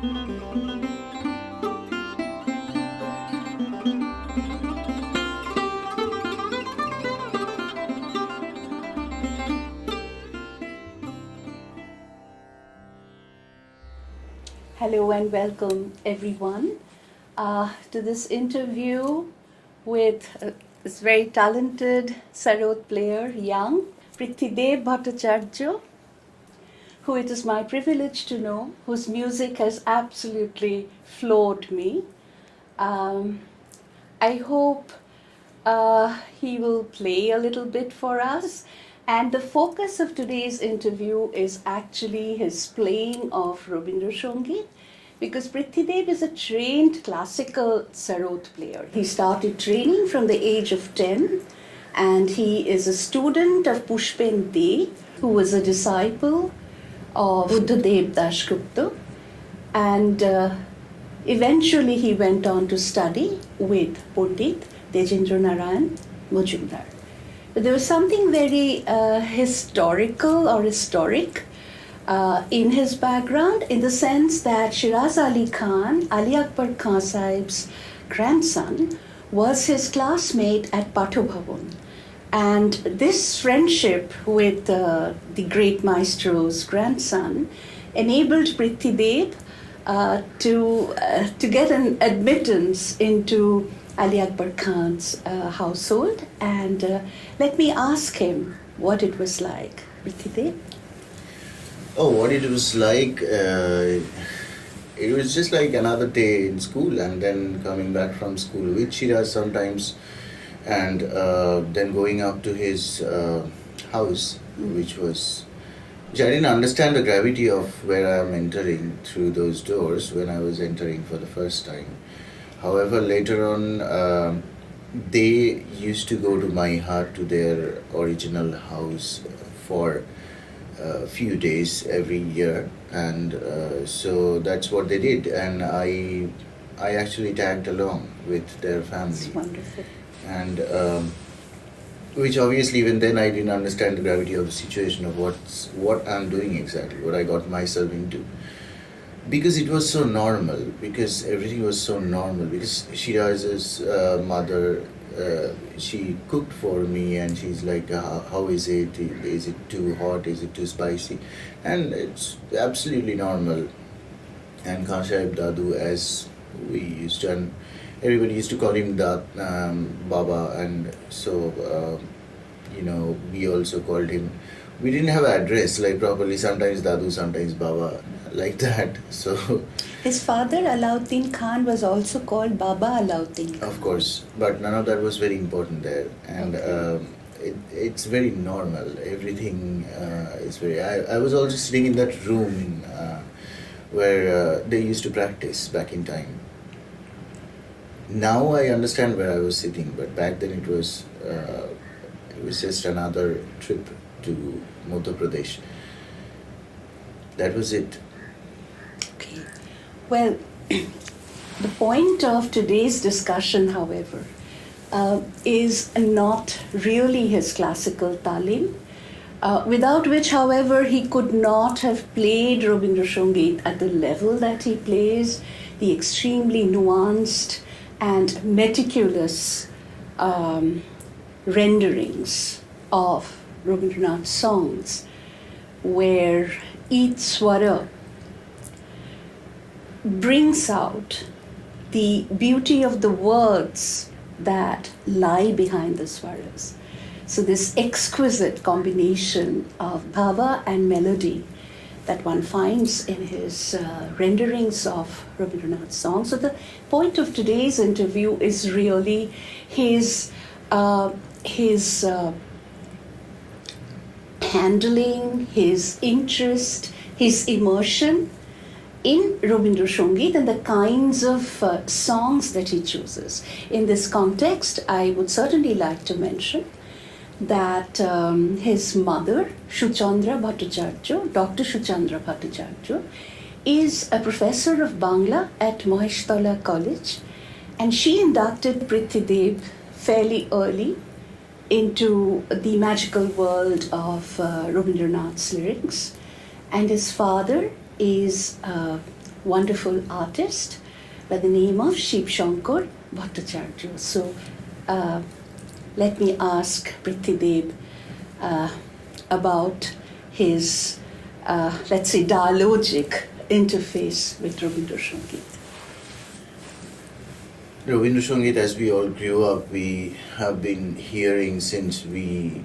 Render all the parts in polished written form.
Hello and welcome everyone to this interview with this very talented sarod player, young Prithwidev Bhattacharyya, who it is my privilege to know, whose music has absolutely floored me. I hope he will play a little bit for us. And the focus of today's interview is actually his playing of Rabindra Sangeet, because Prithwidev is a trained classical sarod player. He started training from the age of 10, and he is a student of Pushpen De, who was a disciple of Buddhadev Dasgupta, and eventually he went on to study with Pandit Tejendra Narayan Majumdar. But there was something very historical or historic in his background, in the sense that Shiraz Ali Khan, Ali Akbar Khan Sahib's grandson, was his classmate at Patho Bhavan. And this friendship with the great maestro's grandson enabled Prithwidev to get an admittance into Ali Akbar Khan's household. And let me ask him what it was like. Prithwidev? Oh, what it was like, it was just like another day in school, and then coming back from school with Shiraz sometimes, and then going up to his house, which I didn't understand the gravity of where I am entering through those doors when I was entering for the first time. However, later on, they used to go to my heart, to their original house for a few days every year, and so that's what they did, and I actually tagged along with their family. That's wonderful. And which obviously even then I didn't understand the gravity of the situation of what I'm doing exactly, what I got myself into. Because it was so normal, because everything was so normal, because Shiraz's mother, she cooked for me, and she's like, how is it? Is it too hot? Is it too spicy? And it's absolutely normal. And Khan Sahib Dadu, as we used to, and everybody used to call him Baba, and so, we also called him. We didn't have an address like properly, sometimes Dadu, sometimes Baba, like that. So His father, Alauddin Khan, was also called Baba Alauddin Khan. of course, but none of that was very important there, and it's very normal. Everything is very. I was also sitting in that room where they used to practice back in time. Now I understand where I was sitting, but back then it was just another trip to Madhya Pradesh. That was it. Okay. Well, the point of today's discussion, however, is not really his classical talim, without which, however, he could not have played Rabindra Sangeet at the level that he plays, the extremely nuanced and meticulous renderings of Rabindranath's songs, where each swara brings out the beauty of the words that lie behind the swaras. So this exquisite combination of bhava and melody that one finds in his renderings of Rabindranath's songs. So the point of today's interview is really his handling, his interest, his immersion in Rabindra Sangeet and the kinds of songs that he chooses. In this context, I would certainly like to mention that his mother, Shuchandra Bhattacharya, Dr. Shuchandra Bhattacharya, is a professor of Bangla at Maheshtala College, and she inducted Prithwidev fairly early into the magical world of Rabindranath's lyrics. And his father is wonderful artist by the name of Shiv Shankar Bhattacharya. So let me ask Prithwidev about his, let's say, dialogic interface with Rabindra Sangeet. Rabindra Sangeet, as we all grew up, we have been hearing since we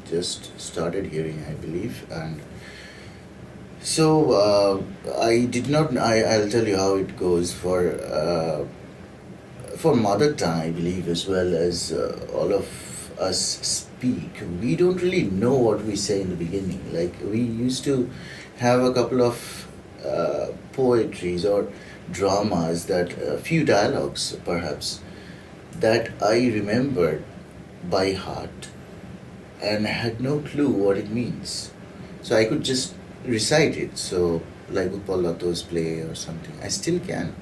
just started hearing, I believe. And so I did not, I'll tell you how it goes for mother tongue, I believe, as well as all of us speak. We don't really know what we say in the beginning. Like, we used to have a couple of poetries or dramas, that a few dialogues perhaps, that I remembered by heart and had no clue what it means. So I could just recite it. So, like Utpal Lato's play or something, I still can.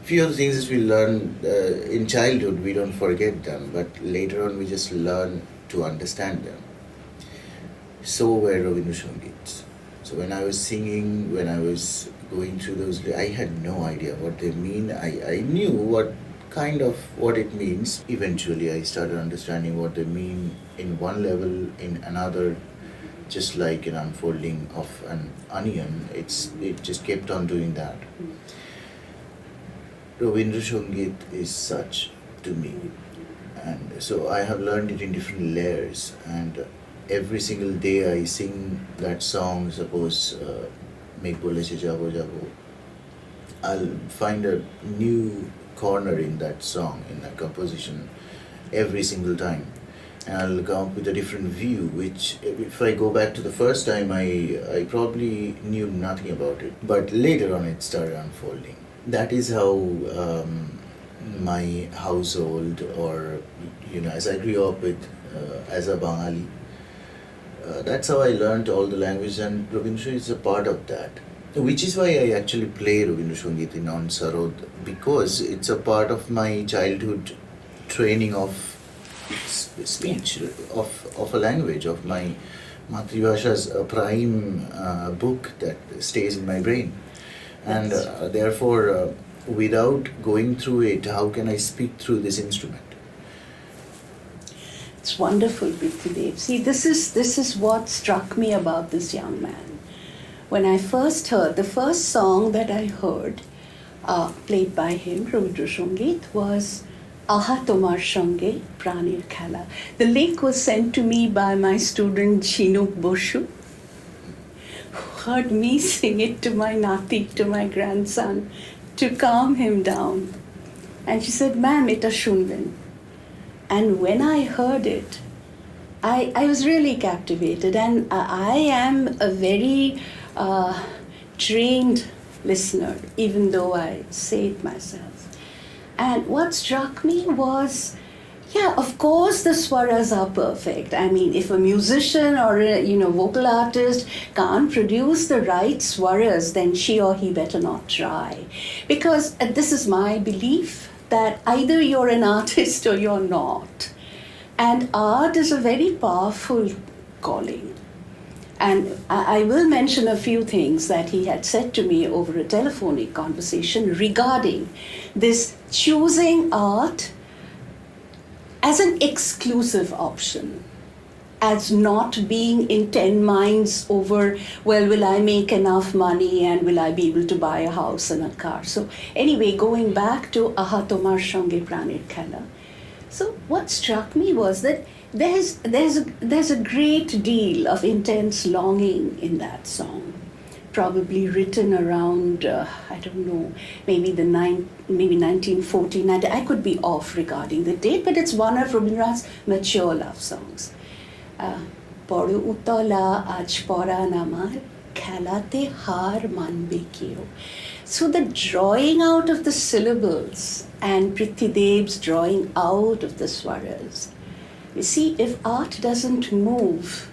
Few of the things that we learn in childhood, we don't forget them, but later on we just learn to understand them. So were Rabindra Sangeets. So when I was singing, when I was going through those, I had no idea what they mean. I knew what it means. Eventually I started understanding what they mean in one level, in another, just like an unfolding of an onion. It just kept on doing that. Rabindra Sangeet is such to me, and so I have learned it in different layers, and every single day I sing that song. Suppose Meg Bole Che Jabo Jabo, I'll find a new corner in that song, in that composition, every single time, and I'll come up with a different view, which if I go back to the first time, I probably knew nothing about it, but later on it started unfolding. That is how my household, or as I grew up with, as a Bengali, that's how I learned all the language, and Rabindra is a part of that. Which is why I actually play Rabindra Sangeet in On Sarod, because it's a part of my childhood training of speech, of a language, of my Matribhasha's prime book that stays in my brain. And therefore, without going through it, how can I speak through this instrument? It's wonderful, Prithwidev. See, this is what struck me about this young man. When I first heard, the first song that I heard played by him, Rabindra Sangeet, was Aha Tomar Sange Pranir Khela. The link was sent to me by my student Chinuk Boshu, who heard me sing it to my nati, to my grandson, to calm him down. And she said, "Ma'am, eta shunben." And when I heard it, I was really captivated. And I am a very trained listener, even though I say it myself. And what struck me was, yeah, of course the swaras are perfect. I mean, if a musician or a vocal artist can't produce the right swaras, then she or he better not try. Because this is my belief, that either you're an artist or you're not. And art is a very powerful calling. And I will mention a few things that he had said to me over a telephonic conversation regarding this choosing art as an exclusive option, as not being in 10 minds over, well, will I make enough money and will I be able to buy a house and a car? So anyway, going back to Aha Tomar Sange Pranir Khela. So what struck me was that there's a great deal of intense longing in that song, probably written around, I don't know, maybe 1914. I could be off regarding the date, but it's one of Rabindranath's mature love songs. Podo utala aj poran amar, khelate har manbe keo. So the drawing out of the syllables and Prithwidev's drawing out of the swaras. You see, if art doesn't move,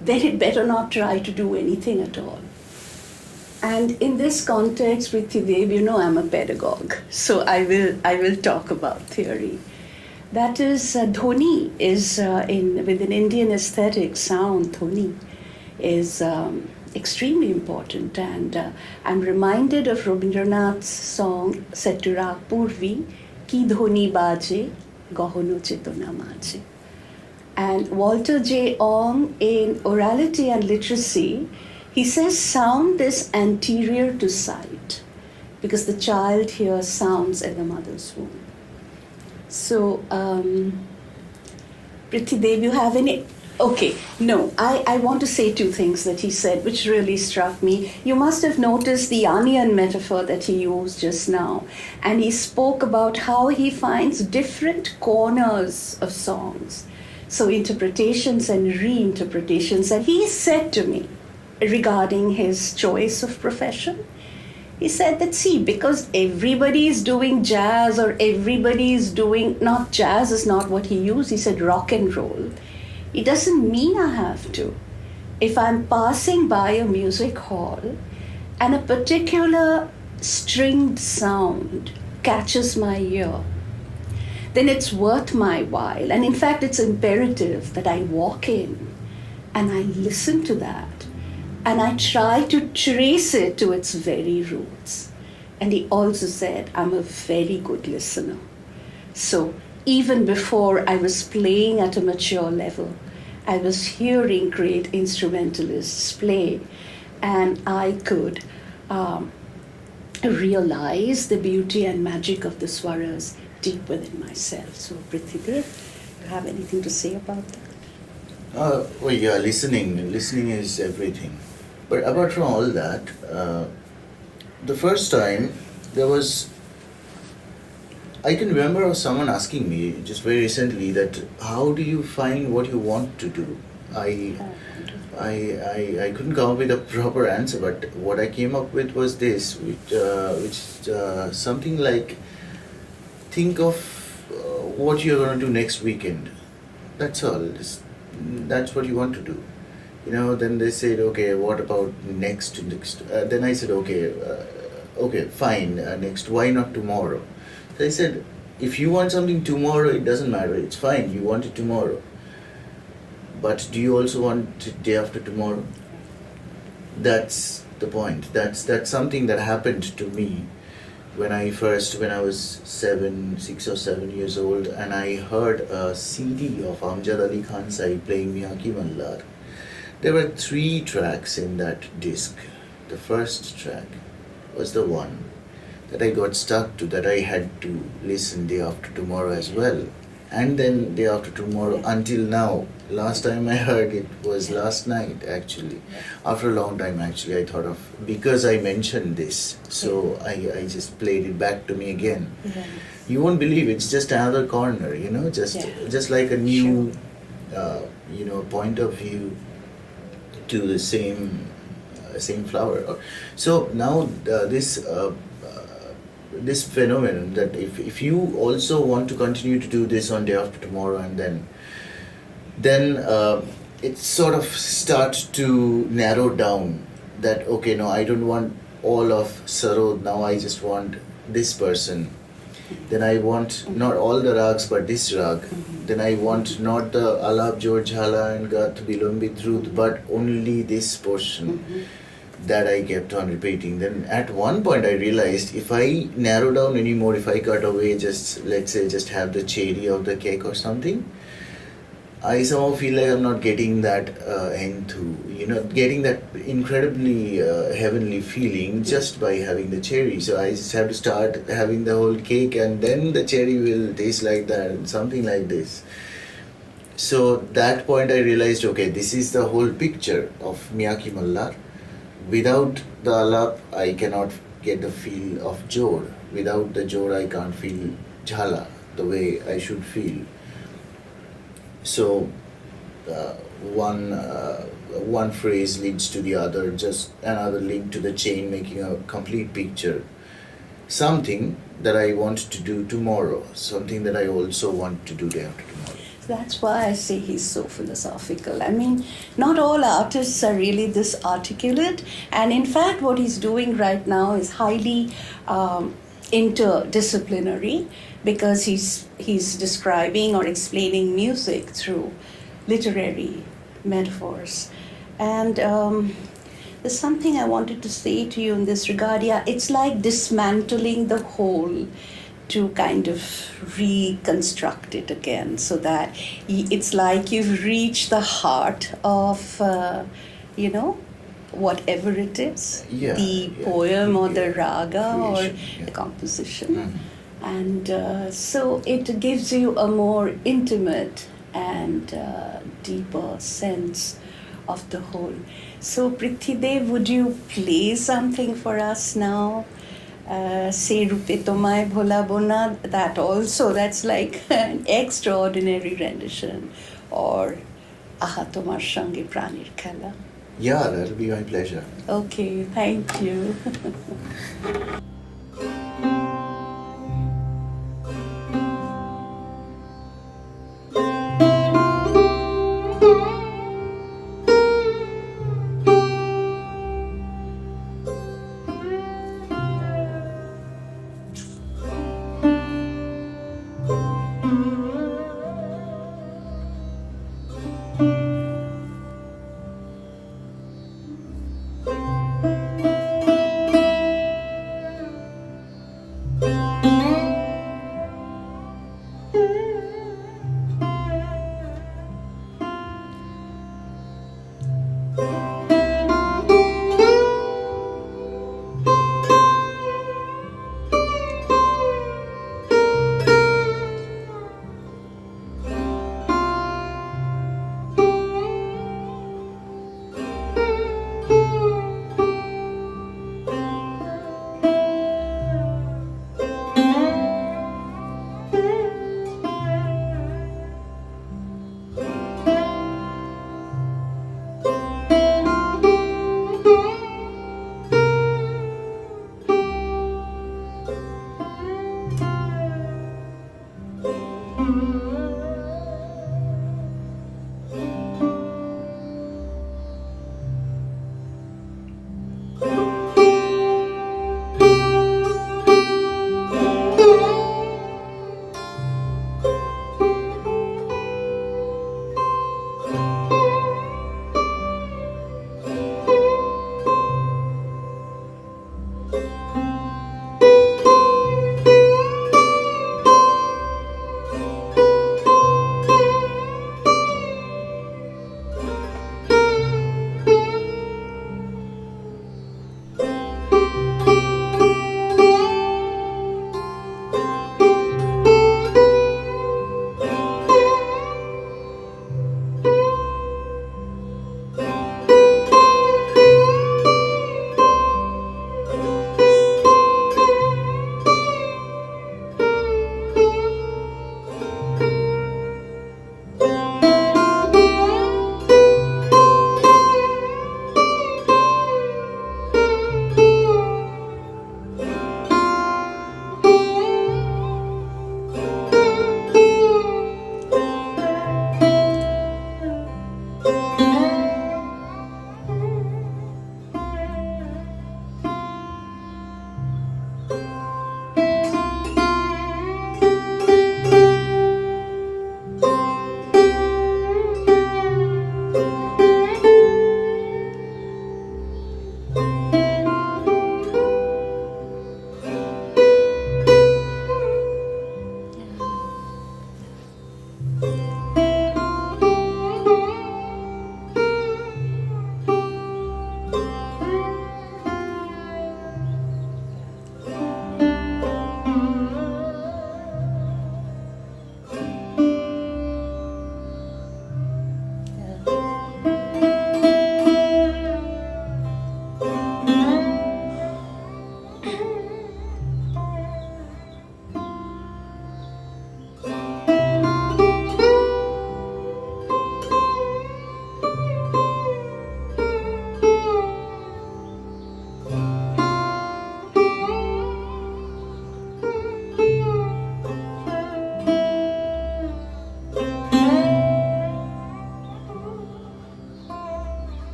then it better not try to do anything at all. And in this context, Prithwidev, I'm a pedagogue, so I will talk about theory. That is, dhoni is with an Indian aesthetic sound. Dhoni is extremely important. And I'm reminded of Rabindranath's song Setura Purvi, Ki Dhoni Baje, Gahono Chetona Maje. And Walter J. Ong, in Orality and Literacy, he says sound is anterior to sight because the child hears sounds in the mother's womb. So, Prithwidev, you have any? Okay, no, I want to say two things that he said, which really struck me. You must have noticed the onion metaphor that he used just now. And he spoke about how he finds different corners of songs. So interpretations and reinterpretations. And he said to me, regarding his choice of profession, he said that, see, because everybody is doing jazz or everybody is doing, not jazz is not what he used, he said rock and roll. It doesn't mean I have to. If I'm passing by a music hall and a particular stringed sound catches my ear, then it's worth my while. And in fact, it's imperative that I walk in and I listen to that. And I try to trace it to its very roots. And he also said, I'm a very good listener. So even before I was playing at a mature level, I was hearing great instrumentalists play. And I could realize the beauty and magic of the swaras deep within myself. So Prithwidev, do you have anything to say about that? Well, yeah, listening is everything. But apart from all that, the first time I can remember someone asking me just very recently that how do you find what you want to do? I couldn't come up with a proper answer, but what I came up with was this, which something like think of what you're going to do next weekend. That's all. That's what you want to do. Then they said, okay, what about next? Then I said, okay, fine, next, why not tomorrow? So I said, if you want something tomorrow, it doesn't matter, it's fine, you want it tomorrow. But do you also want it day after tomorrow? That's the point. That's something that happened to me when I was 6 or 7 years old, and I heard a CD of Amjad Ali Khan Sahib playing Miyaki Mallar. There were 3 tracks in that disc. The first track was the one that I got stuck to, that I had to listen day after tomorrow as well. And then day after tomorrow until now. Last time I heard it was last night actually. After a long time actually I thought of, because I mentioned this, so I just played it back to me again. You won't believe it's just another corner, just like a new point of view to the same flower. So now this phenomenon that if you also want to continue to do this on day after tomorrow, and then it sort of starts to narrow down that, okay, no, I don't want all of Sarod, now I just want this person. Then I want not all the rags but this rag. Then I want not the Alap, Jod, Jhala and Gat, Bilombi, Drut, but only this portion that I kept on repeating. Then at one point I realized if I narrow down anymore, if I cut away let's say just have the cherry of the cake or something, I somehow feel like I'm not getting that getting that incredibly heavenly feeling just by having the cherry. So I just have to start having the whole cake, and then the cherry will taste like that, and something like this. So that point I realized, okay, this is the whole picture of Miyaki Mallar. Without the alap, I cannot get the feel of jod. Without the jod, I can't feel jhala the way I should feel. So one phrase leads to the other, just another link to the chain, making a complete picture. Something that I want to do tomorrow, something that I also want to do day after tomorrow. That's why I say he's so philosophical. I mean, not all artists are really this articulate. And in fact, what he's doing right now is highly interdisciplinary, because he's describing or explaining music through literary metaphors. And the there's something I wanted to say to you in this regard. Yeah, it's like dismantling the whole to kind of reconstruct it again, so that it's like you've reached the heart of, you know, whatever it is, Yeah, the yeah, poem or yeah. the raga or Creation, yeah. the composition. Mhm. And so it gives you a more intimate and deeper sense of the whole. So, Prithwidev, would you play something for us now? Se Rupe Tomaye Bhola Bona, that also, that's like an extraordinary rendition. Or Aha Tomar Shange Pranir Khela. Yeah, that'll be my pleasure. Okay, thank you.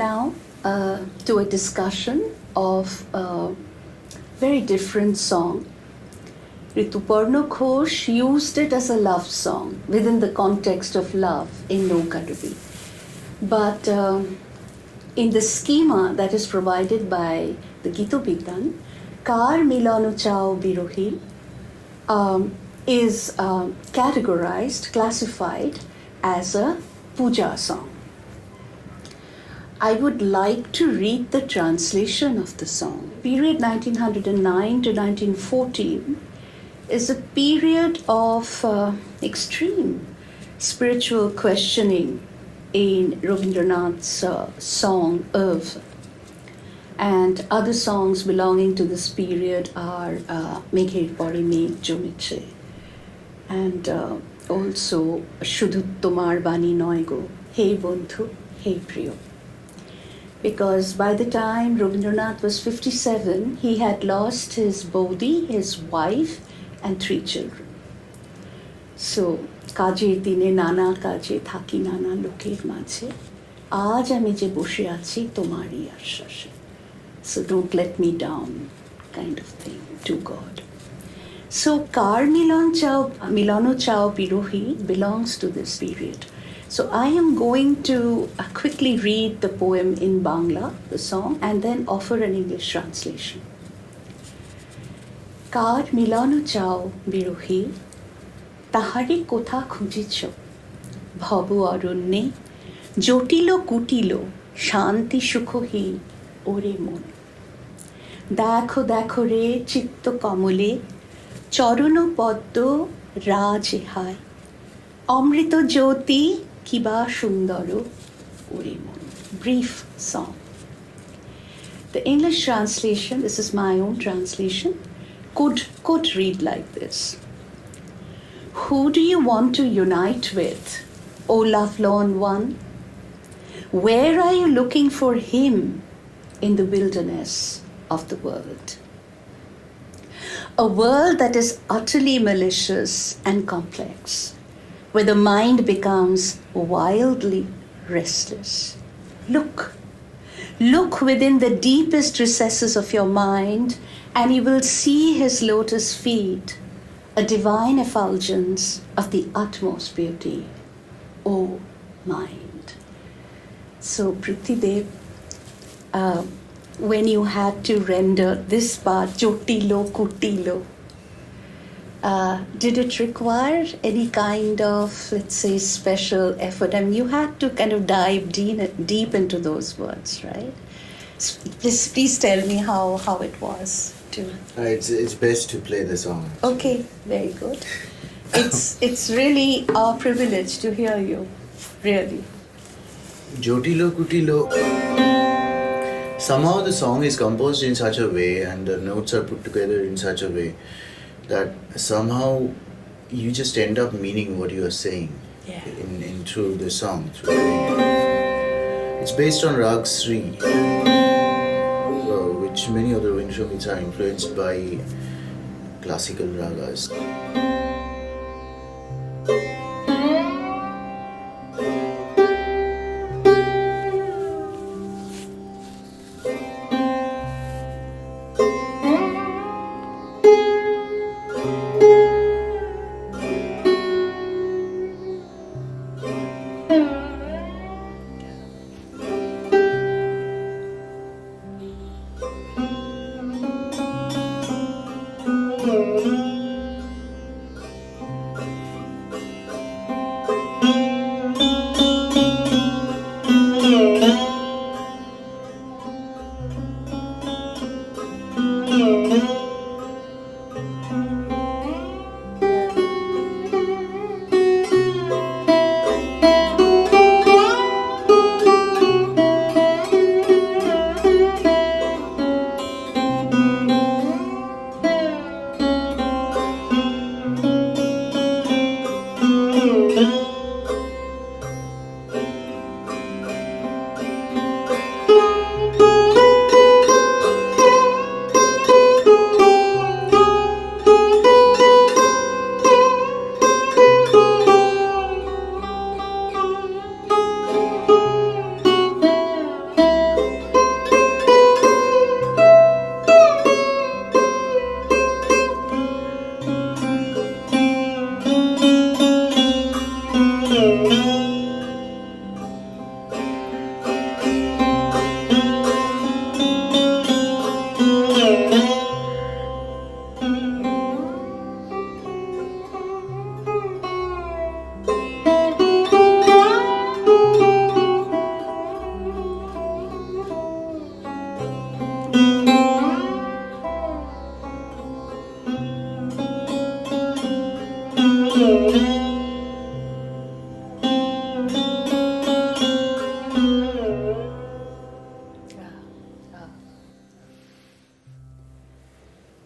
now to a discussion of a very different song. Rituparno Ghosh used it as a love song within the context of love in Naukadubi. But in the schema that is provided by the Gito Bigyan, Kar Milano Chao Birohi is categorized, classified as a puja song. I would like to read the translation of the song. Period 1909 to 1914 is a period of extreme spiritual questioning in Rabindranath's song oeuvre. And other songs belonging to this period are Megher Pore Megh Jomeche and also Shudhu Tomar Bani Noy Go, Hey Bondhu, Hey Priyo. Because by the time Rabindranath was 57, he had lost his bodhi, his wife, and 3 children. So, কাজের দিনে নানা কাজে থাকি নানা লোকের মাঝে আজ আমি যে বসে আছি তোমারই আশ্বাসে. So don't let me down, kind of thing, to God. So Kar Milano Chao Birohi belongs to this period. So I am going to quickly read the poem in Bangla, the song, and then offer an English translation. Kar Milano Chao Birohi তাহারে কোথা খুঁজিছ ভব অরণ্যে জটিল কুটিল শান্তি সুখহীন ওরে মন দেখো দেখো রে চিত্ত কমলে চরণ পদ্ম রাজ হায় অমৃত জ্যোতি কিবা সুন্দর ওরে মন. Brief song. The English translation, this is my own translation, could read like this. Who do you want to unite with, O lovelorn one? Where are you looking for him in the wilderness of the world? A world that is utterly malicious and complex, where the mind becomes wildly restless. Look within the deepest recesses of your mind, and you will see his lotus feet, a divine effulgence of the utmost beauty, O mind. So, Prithwidev, when you had to render this part, Jotilo Kutilo, did it require any kind of, let's say, special effort? I mean, you had to kind of dive deep into those words, right? Please tell me how it was. It's best to play the song. Okay, very good. It's really our privilege to hear you, really. Jotilo Kutilo. Somehow the song is composed in such a way and the notes are put together in such a way that somehow you just end up meaning what you are saying in through the song. It's based on Rag Sri, which many other Rabindranaths are influenced by classical ragas.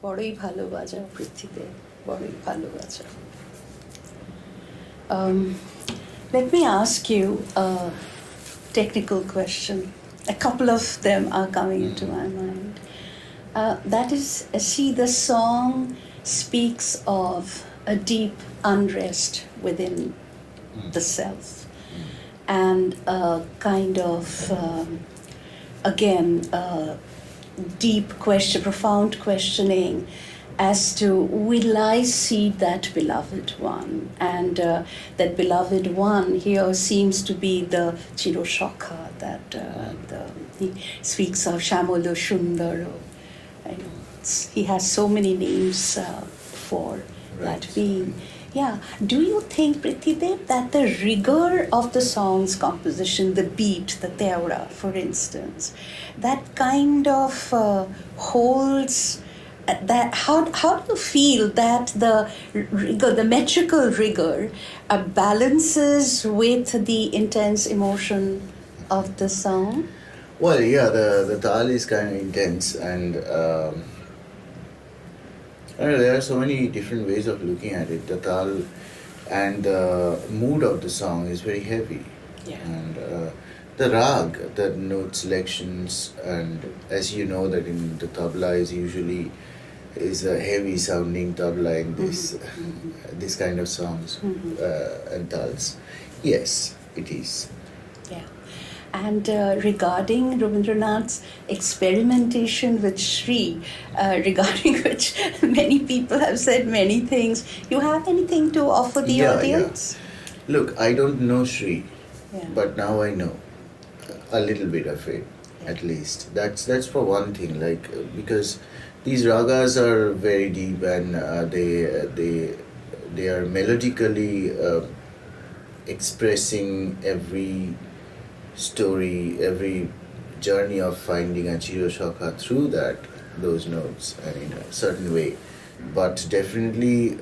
বড়ই ভালো বাজাও পৃথ্বীদেব, বড়ই ভালো বাজাও। Let me ask you a technical question. A couple of them are coming into my mind. That is, see, the song speaks of a deep unrest within the self, and a kind of, again, deep question, profound questioning as to, will I see that beloved one? And that beloved one here seems to be the Chiroshakha, that he speaks of Shamolo Shundaro. He has so many names for that being. Yeah. Do you think, Prithwidev, that the rigor of the song's composition, the beat, the teora, for instance, that kind of holds that? How do you feel that the rigor, the metrical rigor, balances with the intense emotion of the song? Well, yeah, the tal is kind of intense, and I know there are so many different ways of looking at it. The tal and the mood of the song is very heavy. Yeah. And the rag, the note selections, and as you know that in the tabla is a heavy sounding tabla in this kind of songs and tals. Yes, it is. Yeah. And regarding Rabindranath's experimentation with Shri, regarding which many people have said many things, you have anything to offer the audience? Yeah. Look, I don't know Shri, but now I know a little bit of it, at least. That's for one thing, like, because these ragas are very deep, and they are melodically expressing every story, every journey of finding a Chiroshakha through those notes, and in a certain way. But definitely,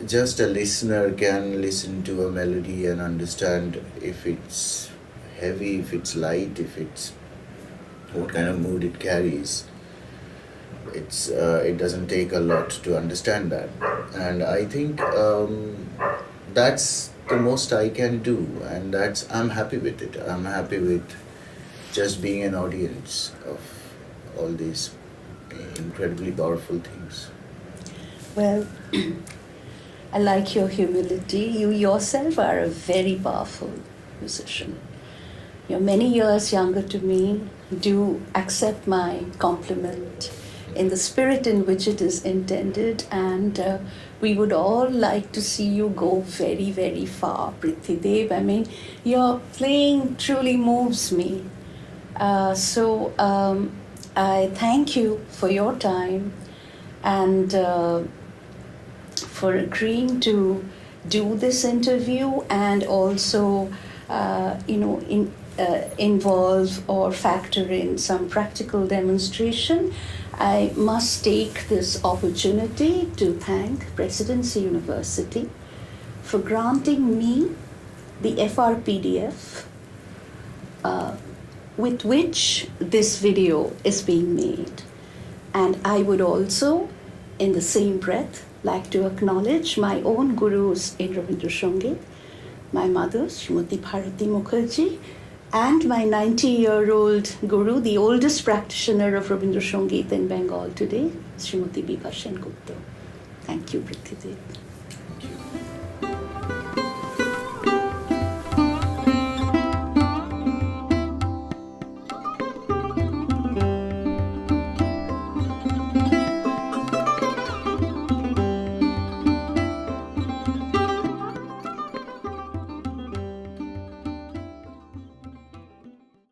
just a listener can listen to a melody and understand if it's heavy, if it's light, if it's what kind of mood it carries. It doesn't take a lot to understand that, and I think that's the most I can do, and I'm happy with it. I'm happy with just being an audience of all these incredibly powerful things. Well, I like your humility. You yourself are a very powerful musician. You're many years younger to me. Do accept my compliment in the spirit in which it is intended, and we would all like to see you go very, very far, Prithwidev. I mean, your playing truly moves me. So I thank you for your time and for agreeing to do this interview, and also involve or factor in some practical demonstration. I must take this opportunity to thank Presidency University for granting me the FRPDF with which this video is being made. And I would also, in the same breath, like to acknowledge my own gurus in Rabindra Sangeet, my mother, Sreemati Mukherjee, and my 90-year-old guru, the oldest practitioner of Rabindra Sangeet in Bengal today, Srimati Bibha Sengupta. Thank you, Prithwidev.